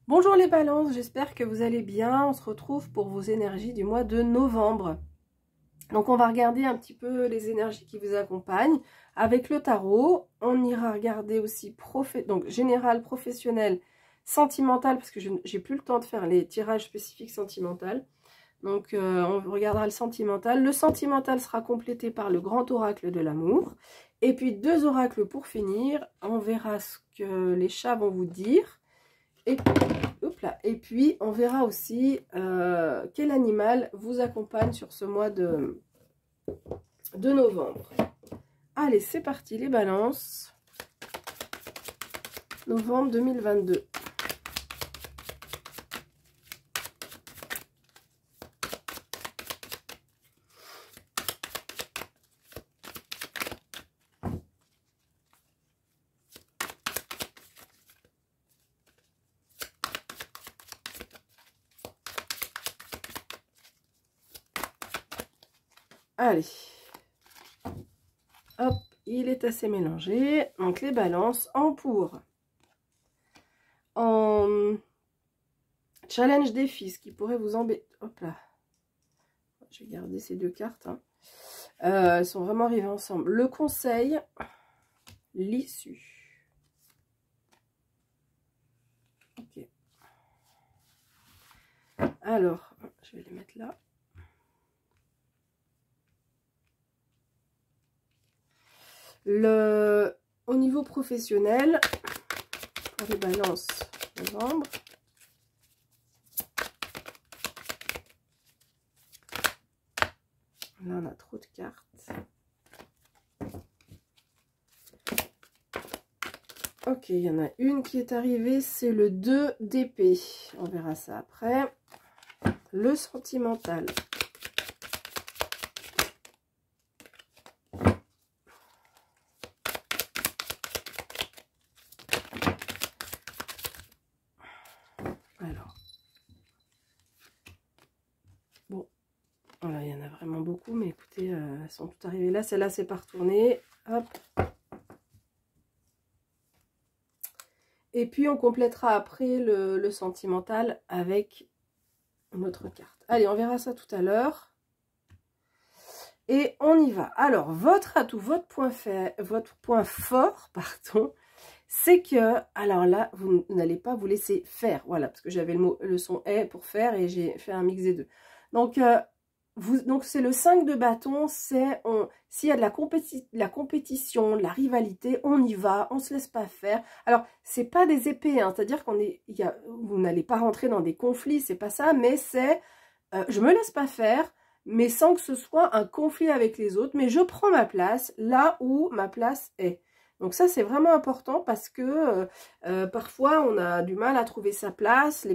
Bonjour les balances, j'espère que vous allez bien. On se retrouve pour vos énergies du mois de novembre. Donc on va regarder un petit peu les énergies qui vous accompagnent. Avec le tarot, on ira regarder aussi donc général, professionnel, sentimental, parce que je n'ai plus le temps de faire les tirages spécifiques sentimental. Donc on regardera le sentimental. Le sentimental sera complété par le grand oracle de l'amour. Et puis 2 oracles pour finir. On verra ce que les chats vont vous dire. Et puis, on verra aussi quel animal vous accompagne sur ce mois de novembre. Allez, c'est parti, les balances. Novembre 2022. Allez, hop, il est assez mélangé. Donc les balances en challenge défi, ce qui pourrait vous embêter. Hop là, je vais garder ces 2 cartes. Hein. Elles sont vraiment arrivées ensemble. Le conseil, l'issue. Ok. Alors, je vais les mettre là. Au niveau professionnel, pour les balances novembre, là on a trop de cartes. Ok, il y en a une qui est arrivée, c'est le 2 d'épée. On verra ça après. Le sentimental. Alors, bon, voilà, il y en a vraiment beaucoup, mais écoutez, elles sont toutes arrivées là. Celle-là, c'est pas retourné. Hop. Et puis, on complétera après le sentimental avec une autre carte. Allez, on verra ça tout à l'heure. Et on y va. Alors, votre atout, votre point fort, pardon, c'est que, alors là, vous n'allez pas vous laisser faire. Voilà, parce que j'avais le son est pour faire et j'ai fait un mix des deux. Donc, c'est le 5 de bâton, c'est s'il y a de la compétition, de la rivalité, on y va, on se laisse pas faire. Alors, c'est pas des épées, hein, c'est-à-dire vous n'allez pas rentrer dans des conflits, c'est pas ça, mais c'est je me laisse pas faire, mais sans que ce soit un conflit avec les autres, mais je prends ma place là où ma place est. Donc ça, c'est vraiment important parce que parfois, on a du mal à trouver sa place.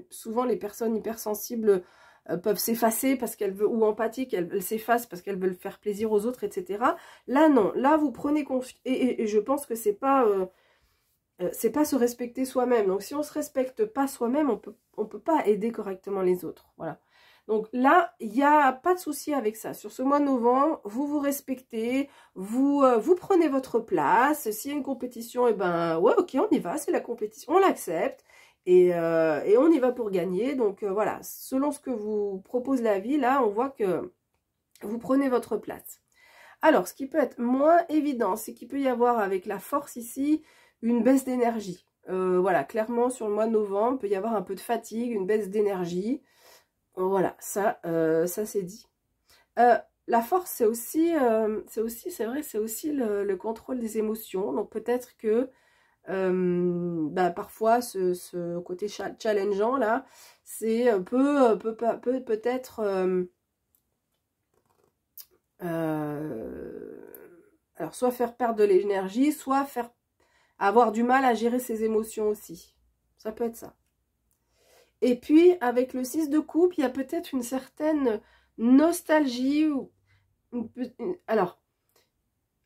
Souvent, les personnes hypersensibles peuvent s'effacer parce qu'elles veulent, ou empathiques, elles s'effacent parce qu'elles veulent faire plaisir aux autres, etc. Là, non. Là, vous prenez confiance. Et je pense que c'est pas se respecter soi-même. Donc, si on se respecte pas soi-même, on peut pas aider correctement les autres. Voilà. Donc là, il n'y a pas de souci avec ça. Sur ce mois de novembre, vous vous respectez, vous prenez votre place. S'il y a une compétition, et ben ouais, ok, on y va, c'est la compétition, on l'accepte. Et on y va pour gagner. Donc voilà, selon ce que vous propose la vie, là, on voit que vous prenez votre place. Alors, ce qui peut être moins évident, c'est qu'il peut y avoir avec la force ici, une baisse d'énergie. Voilà, clairement, sur le mois de novembre, il peut y avoir un peu de fatigue, une baisse d'énergie. Voilà, ça c'est dit. La force, c'est vrai, c'est aussi le contrôle des émotions. Donc peut-être que parfois ce côté challengeant là, c'est peut-être alors soit faire perdre de l'énergie, soit avoir du mal à gérer ses émotions aussi. Ça peut être ça. Et puis, avec le 6 de coupe, il y a peut-être une certaine nostalgie. Alors,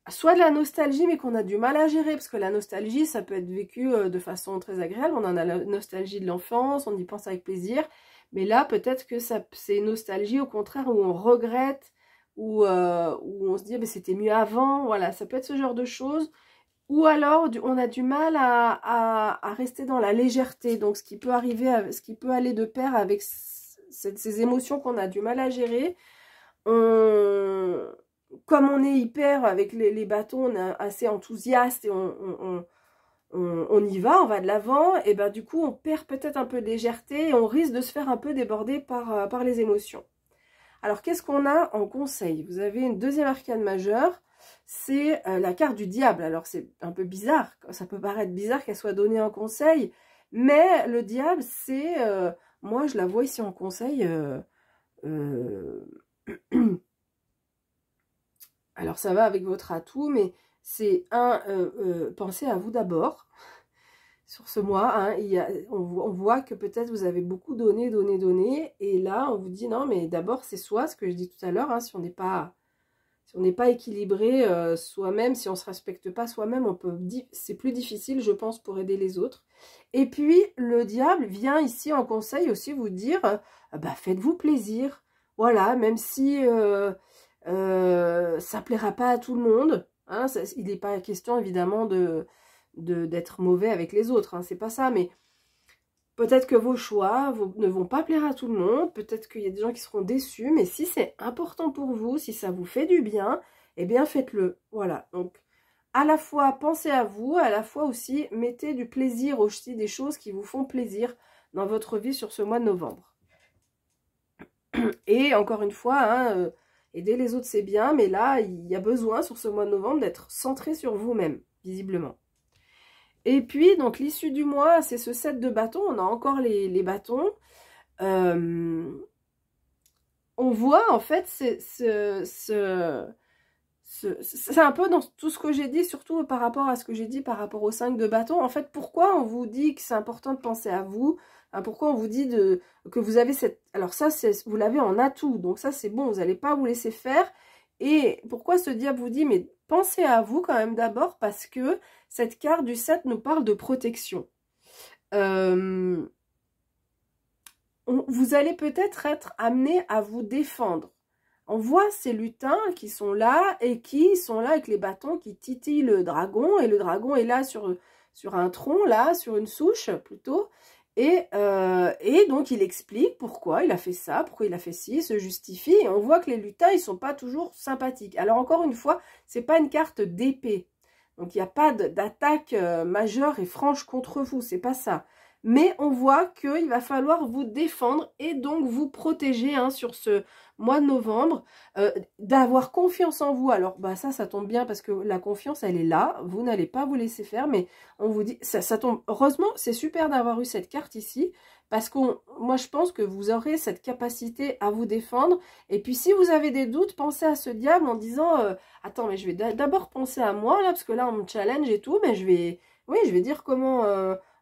soit de la nostalgie, mais qu'on a du mal à gérer, parce que la nostalgie, ça peut être vécu de façon très agréable. On en a la nostalgie de l'enfance, on y pense avec plaisir. Mais là, peut-être que c'est une nostalgie, au contraire, où on regrette, où on se dit, mais c'était mieux avant. Voilà, ça peut être ce genre de choses. Ou alors, on a du mal à rester dans la légèreté. Donc, ce qui peut arriver, ce qui peut aller de pair avec ces émotions qu'on a du mal à gérer. Comme on est hyper, avec les bâtons, on est assez enthousiaste et on y va, on va de l'avant. Et ben du coup, on perd peut-être un peu de légèreté et on risque de se faire un peu déborder par les émotions. Alors, qu'est-ce qu'on a en conseil? Vous avez une deuxième arcane majeure. C'est la carte du diable. Alors, c'est un peu bizarre. Ça peut paraître bizarre qu'elle soit donnée en conseil. Mais le diable, c'est... moi, je la vois ici en conseil. Alors, ça va avec votre atout, mais c'est pensez à vous d'abord. Sur ce mois, hein, on voit que peut-être vous avez beaucoup donné. Et là, on vous dit, non, mais d'abord, c'est soi, ce que je dis tout à l'heure. Hein, si on n'est pas équilibré soi-même, si on ne se respecte pas soi-même, c'est plus difficile, je pense, pour aider les autres. Et puis, le diable vient ici en conseil aussi vous dire, bah, faites-vous plaisir. Voilà, même si ça plaira pas à tout le monde. Hein, il n'est pas question, évidemment, d'être mauvais avec les autres. Hein, c'est pas ça, mais... Peut-être que vos choix ne vont pas plaire à tout le monde, peut-être qu'il y a des gens qui seront déçus, mais si c'est important pour vous, si ça vous fait du bien, eh bien faites-le. Voilà, donc à la fois pensez à vous, à la fois aussi mettez du plaisir aussi, des choses qui vous font plaisir dans votre vie sur ce mois de novembre. Et encore une fois, hein, aider les autres c'est bien, mais là il y a besoin sur ce mois de novembre d'être centré sur vous-même, visiblement. Et puis, donc, l'issue du mois, c'est ce set de bâtons. On a encore les bâtons. On voit, en fait, c'est un peu dans tout ce que j'ai dit, surtout par rapport à ce que j'ai dit par rapport aux 5 de bâtons. En fait, pourquoi on vous dit que c'est important de penser à vous? Hein, pourquoi on vous dit que vous avez cette... Alors ça, vous l'avez en atout. Donc ça, c'est bon, vous n'allez pas vous laisser faire. Et pourquoi ce diable vous dit, mais pensez à vous quand même d'abord, parce que cette carte du 7 nous parle de protection. Vous allez peut-être être amené à vous défendre. On voit ces lutins qui sont là et qui sont là avec les bâtons qui titillent le dragon. Et le dragon est là sur un tronc, là, sur une souche plutôt. Et donc, il explique pourquoi il a fait ça, pourquoi il a fait ci, il se justifie. Et on voit que les lutins, ils sont pas toujours sympathiques. Alors, encore une fois, c'est pas une carte d'épée. Donc, il n'y a pas d'attaque majeure et franche contre vous, c'est pas ça. Mais on voit qu'il va falloir vous défendre et donc vous protéger hein, sur ce mois de novembre, d'avoir confiance en vous. Alors, bah ça tombe bien parce que la confiance, elle est là. Vous n'allez pas vous laisser faire, mais on vous dit, ça tombe. Heureusement, c'est super d'avoir eu cette carte ici parce que moi, je pense que vous aurez cette capacité à vous défendre. Et puis, si vous avez des doutes, pensez à ce diable en disant, attends, mais je vais d'abord penser à moi, là, parce que là, on me challenge et tout, mais je vais dire comment...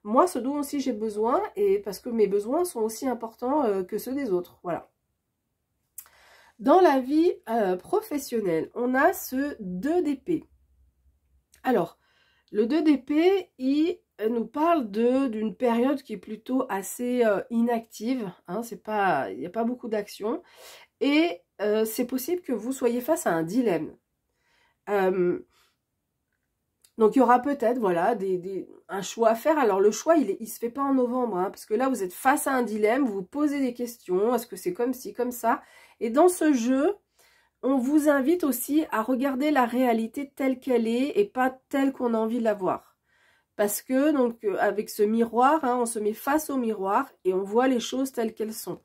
moi, ce dont aussi j'ai besoin, et parce que mes besoins sont aussi importants que ceux des autres. Voilà. Dans la vie professionnelle, on a ce 2 d'épée. Alors, le 2 d'épée, il nous parle d'une période qui est plutôt assez inactive. Hein, il n'y a pas beaucoup d'action. Et c'est possible que vous soyez face à un dilemme. Donc, il y aura peut-être, voilà, un choix à faire. Alors, le choix, il se fait pas en novembre, hein, parce que là, vous êtes face à un dilemme, vous vous posez des questions, est-ce que c'est comme ci, comme ça? Et dans ce jeu, on vous invite aussi à regarder la réalité telle qu'elle est et pas telle qu'on a envie de la voir. Parce que, donc, avec ce miroir, hein, on se met face au miroir et on voit les choses telles qu'elles sont.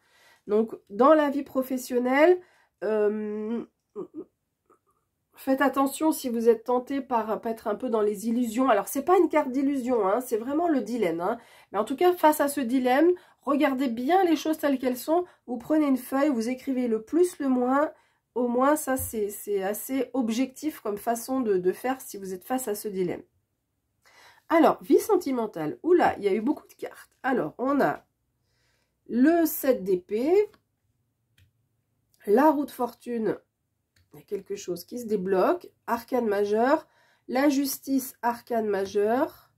Donc, dans la vie professionnelle, faites attention si vous êtes tenté par être un peu dans les illusions. Alors, c'est pas une carte d'illusion, hein, c'est vraiment le dilemme. Hein. Mais en tout cas, face à ce dilemme, regardez bien les choses telles qu'elles sont. Vous prenez une feuille, vous écrivez le plus, le moins. Au moins, ça, c'est assez objectif comme façon de faire si vous êtes face à ce dilemme. Alors, vie sentimentale. Oula, il y a eu beaucoup de cartes. Alors, on a le 7 d'épée, la roue de fortune. Il y a quelque chose qui se débloque. Arcane majeur. La justice, arcane majeur.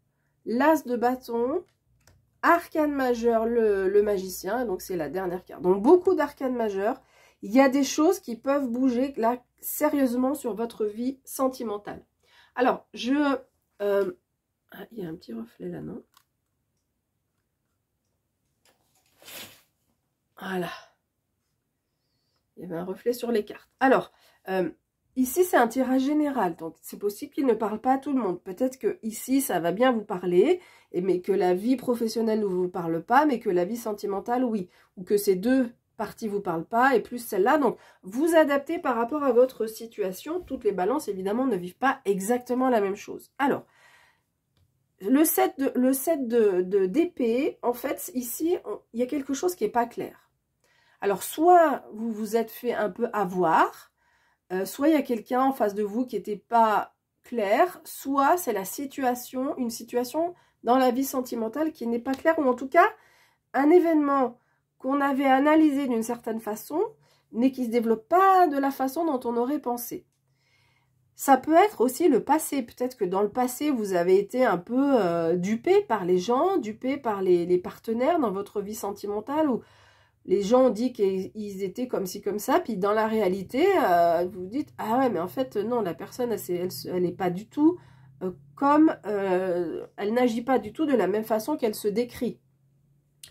L'as de bâton. Arcane majeur, le magicien. Donc, c'est la dernière carte. Donc, beaucoup d'arcanes majeurs. Il y a des choses qui peuvent bouger, là, sérieusement, sur votre vie sentimentale. Alors, je Ah, il y a un petit reflet là, non? Voilà. Il y avait un reflet sur les cartes. Alors, ici, c'est un tirage général. Donc, c'est possible qu'il ne parle pas à tout le monde. Peut-être que ici, ça va bien vous parler, mais que la vie professionnelle ne vous parle pas, mais que la vie sentimentale, oui. Ou que ces deux parties ne vous parlent pas, et plus celle-là. Donc, vous adaptez par rapport à votre situation. Toutes les balances, évidemment, ne vivent pas exactement la même chose. Alors, le set d'épée, en fait, ici, il y a quelque chose qui n'est pas clair. Alors, soit vous vous êtes fait un peu avoir, soit il y a quelqu'un en face de vous qui n'était pas clair, soit c'est la situation, une situation dans la vie sentimentale qui n'est pas claire, ou en tout cas, un événement qu'on avait analysé d'une certaine façon, mais qui ne se développe pas de la façon dont on aurait pensé. Ça peut être aussi le passé. Peut-être que dans le passé, vous avez été un peu dupé par les gens, dupé par les partenaires dans votre vie sentimentale, ou les gens ont dit qu'ils étaient comme ci, comme ça, puis dans la réalité, vous vous dites, ah ouais, mais en fait, non, la personne, elle n'est pas du tout elle n'agit pas du tout de la même façon qu'elle se décrit.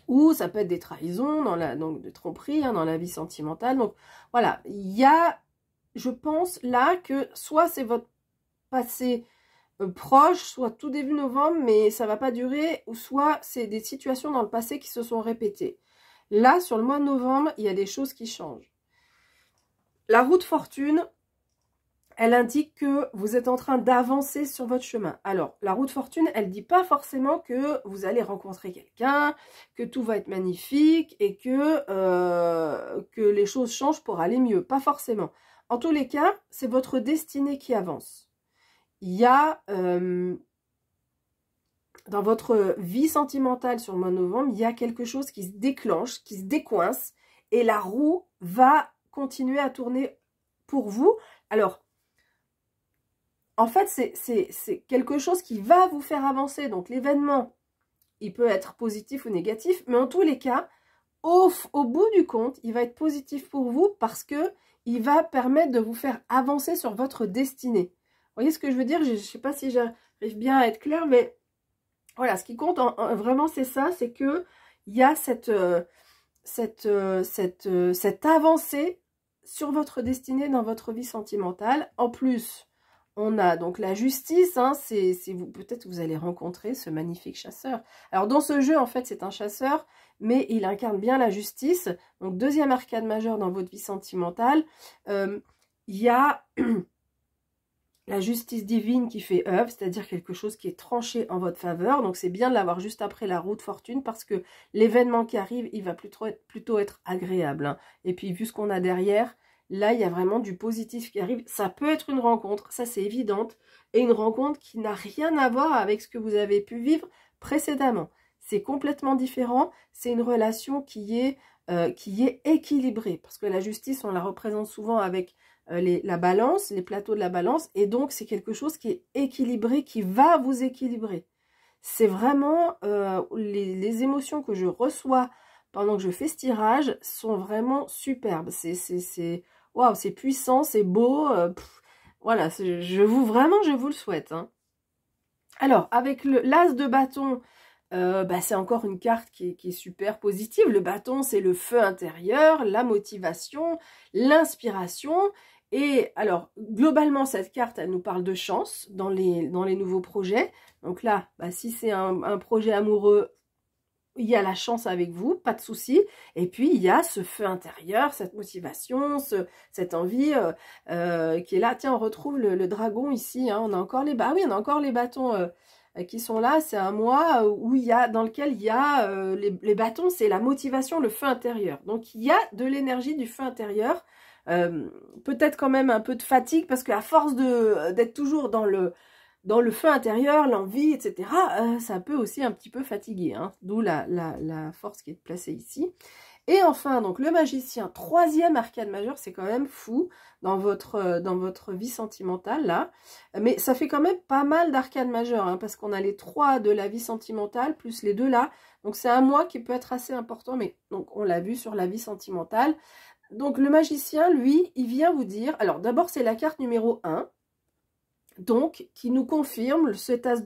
Ou ça peut être des trahisons, donc de tromperies, hein, dans la vie sentimentale. Donc voilà, il y a, je pense là que soit c'est votre passé proche, soit tout début novembre, mais ça va pas durer, ou soit c'est des situations dans le passé qui se sont répétées. Là, sur le mois de novembre, il y a des choses qui changent. La roue de fortune, elle indique que vous êtes en train d'avancer sur votre chemin. Alors, la roue de fortune, elle ne dit pas forcément que vous allez rencontrer quelqu'un, que tout va être magnifique et que les choses changent pour aller mieux. Pas forcément. En tous les cas, c'est votre destinée qui avance. Il y a... dans votre vie sentimentale sur le mois de novembre, il y a quelque chose qui se déclenche, qui se décoince, et la roue va continuer à tourner pour vous. Alors, en fait, c'est quelque chose qui va vous faire avancer. Donc, l'événement, il peut être positif ou négatif, mais en tous les cas, au bout du compte, il va être positif pour vous parce que il va permettre de vous faire avancer sur votre destinée. Vous voyez ce que je veux dire? Je ne sais pas si j'arrive bien à être claire, mais... Voilà, ce qui compte vraiment, c'est ça, c'est que il y a cette avancée sur votre destinée dans votre vie sentimentale. En plus, on a donc la justice, hein, peut-être vous allez rencontrer ce magnifique chasseur. Alors dans ce jeu, en fait, c'est un chasseur, mais il incarne bien la justice. Donc deuxième arcane majeure dans votre vie sentimentale, il y a... la justice divine qui fait œuvre, c'est-à-dire quelque chose qui est tranché en votre faveur. Donc c'est bien de l'avoir juste après la roue de fortune parce que l'événement qui arrive, il va plutôt être agréable. Hein. Et puis vu ce qu'on a derrière, là il y a vraiment du positif qui arrive. Ça peut être une rencontre, ça c'est évident, et une rencontre qui n'a rien à voir avec ce que vous avez pu vivre précédemment. C'est complètement différent, c'est une relation qui est équilibrée. Parce que la justice, on la représente souvent avec... la balance, les plateaux de la balance, et donc c'est quelque chose qui est équilibré, qui va vous équilibrer. C'est vraiment, les émotions que je reçois pendant que je fais ce tirage sont vraiment superbes. Waouh, c'est puissant, c'est beau, voilà, vraiment, je vous le souhaite. Hein. Alors, avec l'as de bâton, c'est encore une carte qui est super positive. Le bâton, c'est le feu intérieur, la motivation, l'inspiration. Et alors, globalement, cette carte, elle nous parle de chance dans les nouveaux projets. Donc là, si c'est un projet amoureux, il y a la chance avec vous, pas de souci. Et puis, il y a ce feu intérieur, cette motivation, cette envie qui est là. Tiens, on retrouve le dragon ici. Hein. On a encore les on a encore les bâtons qui sont là. C'est un mois dans lequel il y a les bâtons, c'est la motivation, le feu intérieur. Donc, il y a de l'énergie du feu intérieur. Peut-être quand même un peu de fatigue parce qu'à force d'être toujours dans le feu intérieur, l'envie, etc., ça peut aussi un petit peu fatiguer, hein, d'où la force qui est placée ici. Et enfin, donc le magicien, troisième arcane majeur, c'est quand même fou dans votre vie sentimentale, là. Mais ça fait quand même pas mal d'arcanes majeures, hein, parce qu'on a les 3 de la vie sentimentale, plus les 2 là. Donc c'est un mois qui peut être assez important, mais donc on l'a vu sur la vie sentimentale. Donc le magicien, lui, il vient vous dire... Alors d'abord, c'est la carte numéro 1. Donc, qui nous confirme, cet as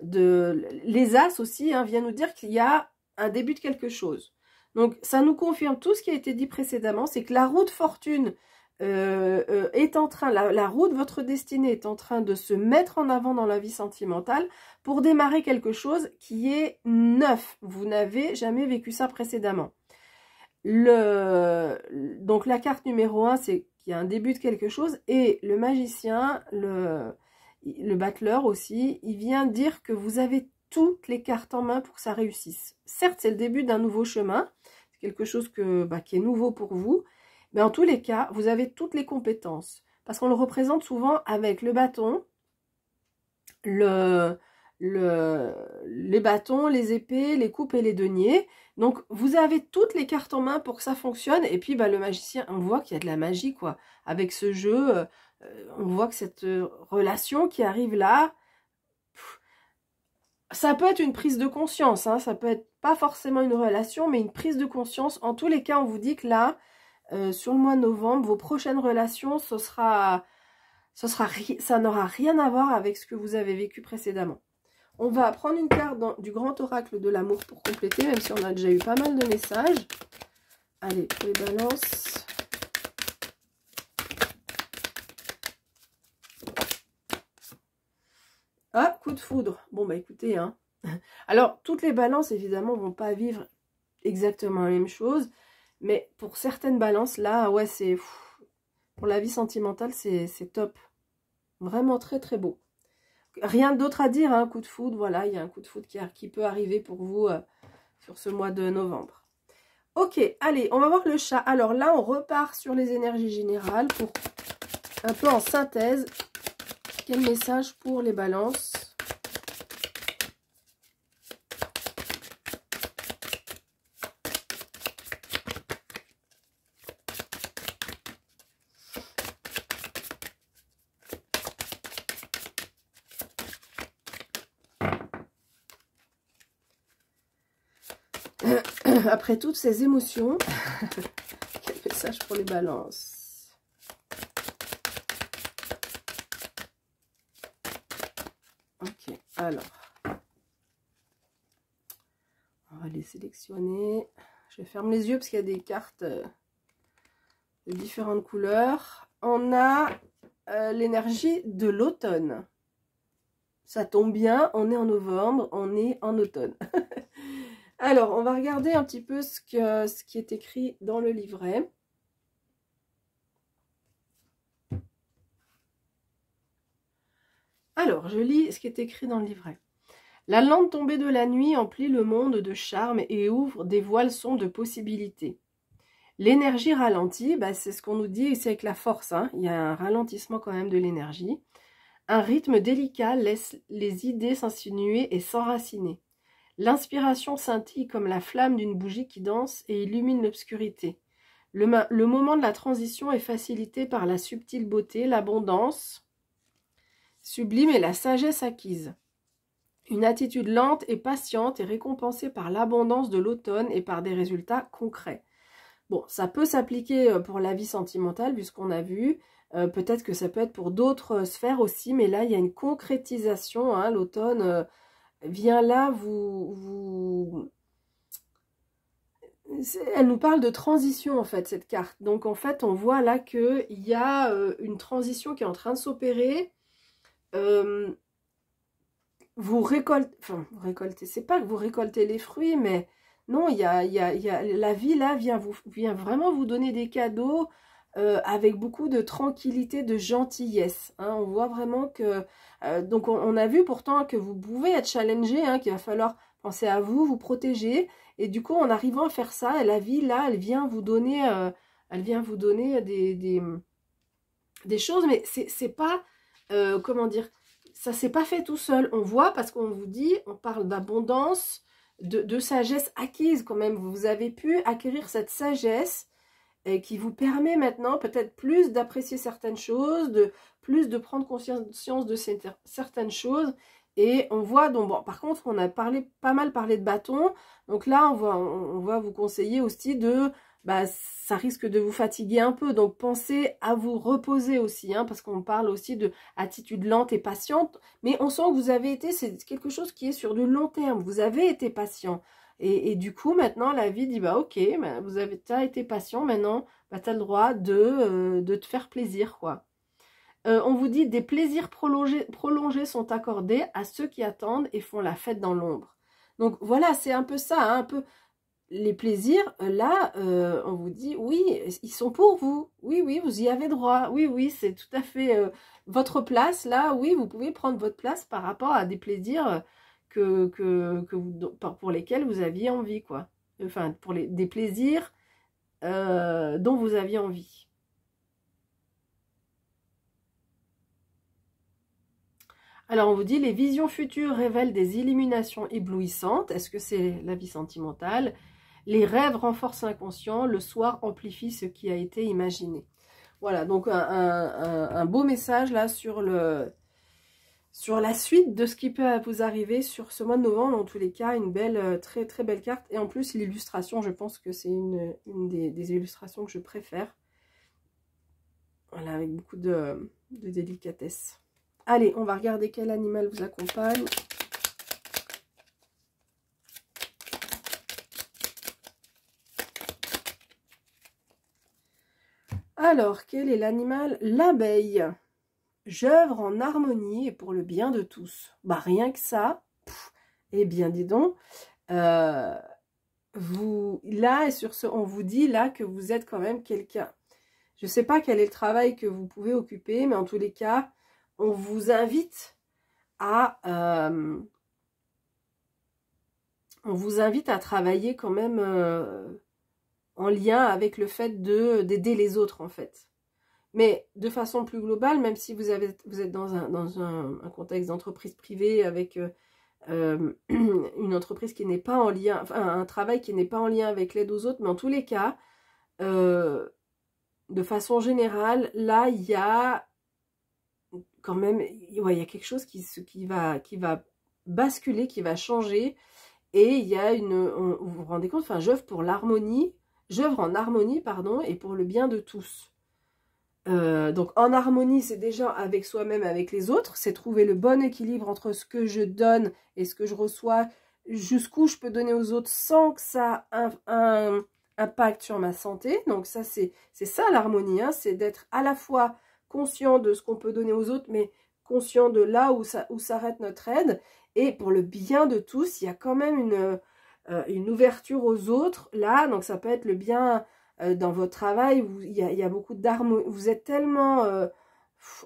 les as aussi, hein, vient nous dire qu'il y a un début de quelque chose. Donc, ça nous confirme tout ce qui a été dit précédemment, c'est que la roue de fortune est en train, la roue de votre destinée est en train de se mettre en avant dans la vie sentimentale pour démarrer quelque chose qui est neuf. Vous n'avez jamais vécu ça précédemment. Donc, la carte numéro 1, c'est qu'il y a un début de quelque chose. Et le magicien, le battleur aussi, il vient dire que vous avez toutes les cartes en main pour que ça réussisse. Certes, c'est le début d'un nouveau chemin. C'est quelque chose qui est nouveau pour vous. Mais en tous les cas, vous avez toutes les compétences. Parce qu'on le représente souvent avec le bâton, les bâtons, les épées, les coupes et les deniers. Donc, vous avez toutes les cartes en main pour que ça fonctionne. Et puis, le magicien, on voit qu'il y a de la magie, quoi. Avec ce jeu, on voit que cette relation qui arrive là, ça peut être une prise de conscience. Hein, ça peut être pas forcément une relation, mais une prise de conscience. En tous les cas, on vous dit que là, sur le mois de novembre, vos prochaines relations, ça n'aura rien à voir avec ce que vous avez vécu précédemment. On va prendre une carte du grand oracle de l'amour pour compléter, même si on a déjà eu pas mal de messages. Allez, pour les balances. Ah, coup de foudre. Bon, écoutez, hein. Alors, toutes les balances, évidemment, vont pas vivre exactement la même chose. Mais pour certaines balances, là, ouais, c'est... Pour la vie sentimentale, c'est top. Vraiment très, très beau. Rien d'autre à dire, hein, coup de foudre, voilà, il y a un coup de foudre qui peut arriver pour vous sur ce mois de novembre. Ok, allez, on va voir le chat. Alors là, on repart sur les énergies générales pour un peu en synthèse. Quel message pour les balances ? Après toutes ces émotions, quel message pour les balances? Ok, alors, on va les sélectionner. Je ferme les yeux parce qu'il y a des cartes de différentes couleurs. On a l'énergie de l'automne. Ça tombe bien, on est en novembre, on est en automne. Alors, on va regarder un petit peu ce qui est écrit dans le livret. Alors, je lis ce qui est écrit dans le livret. La lampe tombée de la nuit emplit le monde de charme et ouvre des voiles-sons de possibilités. L'énergie ralentit, c'est ce qu'on nous dit, c'est avec la force, hein. Il y a un ralentissement quand même de l'énergie. Un rythme délicat laisse les idées s'insinuer et s'enraciner. L'inspiration scintille comme la flamme d'une bougie qui danse et illumine l'obscurité. Le moment de la transition est facilité par la subtile beauté, l'abondance sublime et la sagesse acquise. Une attitude lente et patiente est récompensée par l'abondance de l'automne et par des résultats concrets. Bon, ça peut s'appliquer pour la vie sentimentale, vu ce qu'on a vu. Peut-être que ça peut être pour d'autres sphères aussi, mais là, il y a une concrétisation. Hein, l'automne vient là, elle nous parle de transition, en fait, cette carte. Donc, en fait, on voit là qu'il y a une transition qui est en train de s'opérer. Vous récoltez, c'est pas que vous récoltez les fruits, mais non, la vie là vient vraiment vous donner des cadeaux avec beaucoup de tranquillité, de gentillesse. Hein. On voit vraiment que... donc on a vu pourtant que vous pouvez être challengé, hein, qu'il va falloir penser à vous, vous protéger. Et du coup, en arrivant à faire ça, la vie là, elle vient vous donner des choses, mais c'est pas... comment dire, ça s'est pas fait tout seul. On voit, parce qu'on vous dit, on parle d'abondance, de sagesse acquise quand même. Vous avez pu acquérir cette sagesse qui vous permet maintenant peut-être plus d'apprécier certaines choses, plus de prendre conscience de certaines choses. Et on voit, donc bon, par contre, on a pas mal parlé de bâton. Donc là, on va vous conseiller aussi de bah, ça risque de vous fatiguer un peu. Donc, pensez à vous reposer aussi, hein, parce qu'on parle aussi de attitude lente et patiente. Mais on sent que vous avez été, c'est quelque chose qui est sur du long terme. Vous avez été patient. Et du coup, maintenant, la vie dit, bah ok, bah, t'as été patient, maintenant, bah, tu as le droit de te faire plaisir, quoi. On vous dit, des plaisirs prolongés sont accordés à ceux qui attendent et font la fête dans l'ombre. Donc voilà, c'est un peu ça, hein, un peu les plaisirs, là, on vous dit, oui, ils sont pour vous. Oui, oui, vous y avez droit. Oui, oui, c'est tout à fait votre place, là. Oui, vous pouvez prendre votre place par rapport à des plaisirs pour lesquels vous aviez envie, quoi. Enfin, des plaisirs dont vous aviez envie. Alors, on vous dit, les visions futures révèlent des illuminations éblouissantes. Est-ce que c'est la vie sentimentale? Les rêves renforcent l'inconscient, le soir amplifie ce qui a été imaginé. Voilà, donc un beau message là sur la suite de ce qui peut vous arriver sur ce mois de novembre. En tous les cas, une belle, très très belle carte. Et en plus, l'illustration, je pense que c'est une des illustrations que je préfère. Voilà, avec beaucoup de délicatesse. Allez, on va regarder quel animal vous accompagne. Alors, quel est l'animal? L'abeille. J'œuvre en harmonie et pour le bien de tous. Bah, rien que ça. Eh bien, dis donc. Là, et sur ce, on vous dit là que vous êtes quand même quelqu'un. Je ne sais pas quel est le travail que vous pouvez occuper, mais en tous les cas, on vous invite à travailler quand même en lien avec le fait d'aider les autres, en fait. Mais de façon plus globale, même si vous êtes dans un contexte d'entreprise privée avec une entreprise qui n'est pas en lien, enfin un travail qui n'est pas en lien avec l'aide aux autres, mais en tous les cas, de façon générale, là, il y a quand même, ouais, il y a quelque chose qui va basculer, qui va changer, et il y a vous vous rendez compte, enfin, j'œuvre en harmonie, pardon, et pour le bien de tous. Donc en harmonie, c'est déjà avec soi-même, avec les autres, c'est trouver le bon équilibre entre ce que je donne et ce que je reçois, jusqu'où je peux donner aux autres sans que ça ait un impact sur ma santé. Donc ça, c'est ça l'harmonie, hein, c'est d'être à la fois conscient de ce qu'on peut donner aux autres, mais conscient de là où s'arrête notre aide. Et pour le bien de tous, il y a quand même une ouverture aux autres, là, donc ça peut être le bien dans votre travail, il y a beaucoup d'harmonie, vous êtes tellement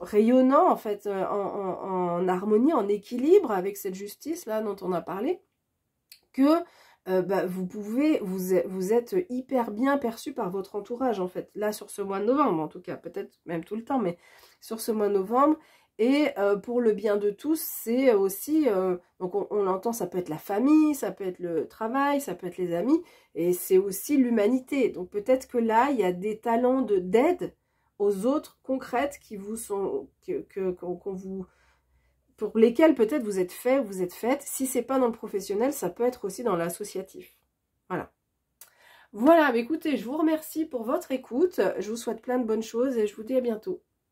rayonnant en fait, en harmonie, en équilibre avec cette justice là dont on a parlé, que bah, vous êtes hyper bien perçu par votre entourage en fait, là sur ce mois de novembre en tout cas, peut-être même tout le temps, mais sur ce mois de novembre. Et pour le bien de tous, c'est aussi, donc on l'entend, ça peut être la famille, ça peut être le travail, ça peut être les amis, et c'est aussi l'humanité. Donc peut-être que là, il y a des talents d'aide aux autres concrètes qui vous sont, pour lesquels peut-être vous êtes fait, vous êtes faite. Si c'est pas dans le professionnel, ça peut être aussi dans l'associatif. Voilà. Voilà, écoutez, je vous remercie pour votre écoute. Je vous souhaite plein de bonnes choses et je vous dis à bientôt.